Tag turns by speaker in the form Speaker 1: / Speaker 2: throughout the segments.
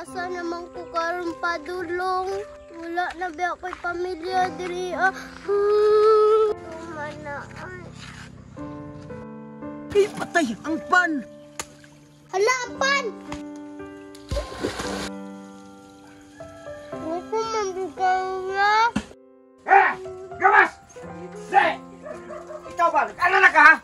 Speaker 1: Asa naman ko karon padulong? Wala na ba ako'y pamilya diri Tumanaan.
Speaker 2: Ay, patay ang pan!
Speaker 1: Hala, pan! Ako man bukawla.
Speaker 2: Gamas! Say! Ikaw ba? Ano na ka ha?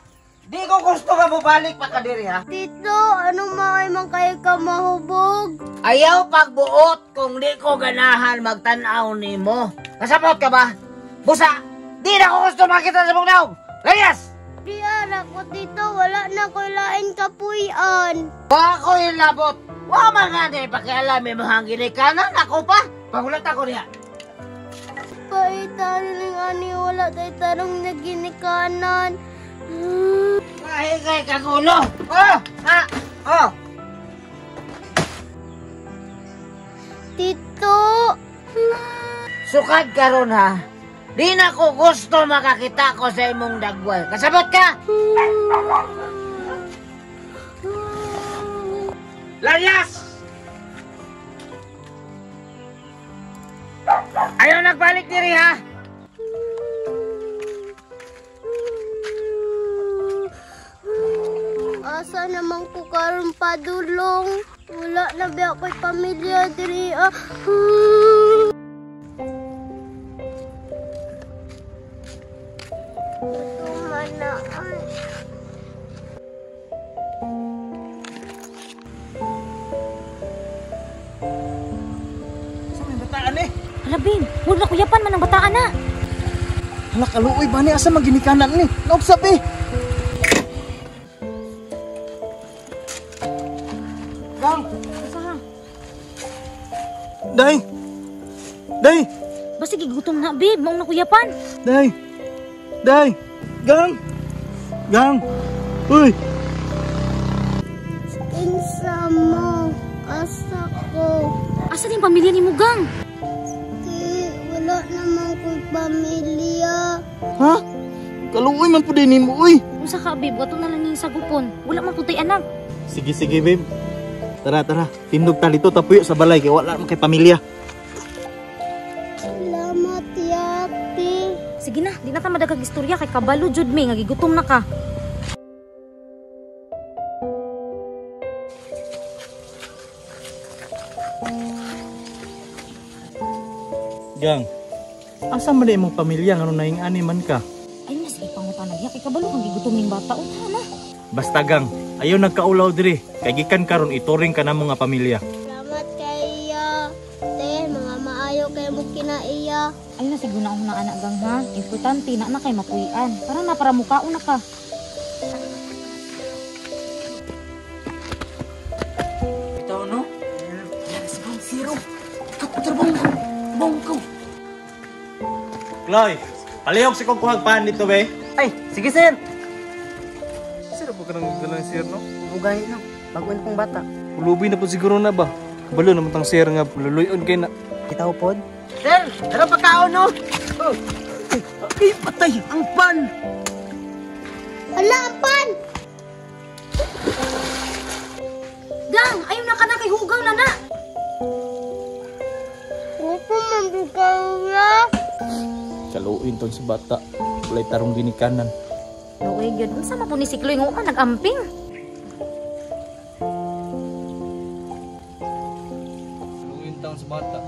Speaker 2: Di ko gusto ka balik pa ka diri ha?
Speaker 1: Tito, ano maay man kayo ka mahubog?
Speaker 2: Ayaw pagbuot kung di ko ganahan magtanaw ni mo. Kasabot ka ba? Busa! Di na ko gusto makita sa bugnaw! Layas!
Speaker 1: Di anak ko tito, wala na ko lain kapuyan.
Speaker 2: Wa ko ilabot! Wa man nga di pakialam mo hang ginikanan ako pa! Pagulat ako niya!
Speaker 1: Paitan rin ani wala tayo tarong na ginikanan.
Speaker 2: Kahit kay kagulo! Oh! Ha! Oh!
Speaker 1: Tito!
Speaker 2: Sukad karon ha! Di na ko gusto makakita ko sa imong dagway. Kasabot ka! Layas! Ayaw nagbalik diri ha!
Speaker 1: Asa naman ko karon padulong? Wala na ba ako'y pamilya diri Tumanaan.
Speaker 2: Saan may bataan eh?
Speaker 3: Hala, Bin, huwag na kuyapan man ang bataan na.
Speaker 4: Hala, kaluoy ba ni? Asa maginikanan ni? Naupsap eh!
Speaker 2: Gang!
Speaker 3: Asa ha?
Speaker 4: Day! Day!
Speaker 3: Basta gigutom na, babe. Maong na kuyapan.
Speaker 4: Day! Day! Gang! Gang! Uy!
Speaker 1: Kinsa mo, asa ko.
Speaker 3: Asa din pamilya ni mo, Gang?
Speaker 1: Di, wala naman kong pamilya.
Speaker 4: Ha? Kaluoy man po din mo, uy!
Speaker 3: Usa ka, babe. Wato na lang yung sagupon. Wala man kutay anak.
Speaker 4: Sige, sige, babe. Tara, tara. Tindog ta dito, tapuyo sa balay. Kaya wala naman kay pamilya.
Speaker 1: Salamat, yati.
Speaker 3: Sige na, di na ta madagag istorya kay kabalo jud me nga gigutom na ka.
Speaker 4: Gang, asa man imong pamilya nga naing ani man ka?
Speaker 3: Ay na sige pangutan na kay kabalo kang gigutom ning bata unta na.
Speaker 4: Basta gang, ayaw nagkaulaw diri. Kay gikan karon ituring ka namo nga pamilya.
Speaker 1: Salamat kay te, mga maayo kay mo kinaiya.
Speaker 3: Ay na sige na na anak Gang ha. Importante na kay mapuy-an. Para mukaon na ka.
Speaker 2: Ito no? Yes, bang zero. Katrabong ko. Bong ko.
Speaker 4: Chloe, palihog si kong kuhag pan dito, be.
Speaker 2: Ay, sige sir.
Speaker 4: Sino po ka nang dalang sir, no?
Speaker 2: Bugay na. Baguin pong bata.
Speaker 4: Ulubi na po siguro na ba? Kabalo naman tang sir nga, luluyon kay na.
Speaker 2: Kita ko pod. Sir, tara pagkaon no. Oh. Ay, patay ang pan.
Speaker 1: Hala, pan!
Speaker 3: Gang, ayaw na ka na kay hugaw na na.
Speaker 1: Ako man bukawla.
Speaker 4: Kaluoyin ton si bata. Walay tarong ginikanan.
Speaker 3: Luoy gyud unsa man po ni Sikloy nga man nagamping.
Speaker 4: Kaluoyin taon sa bata.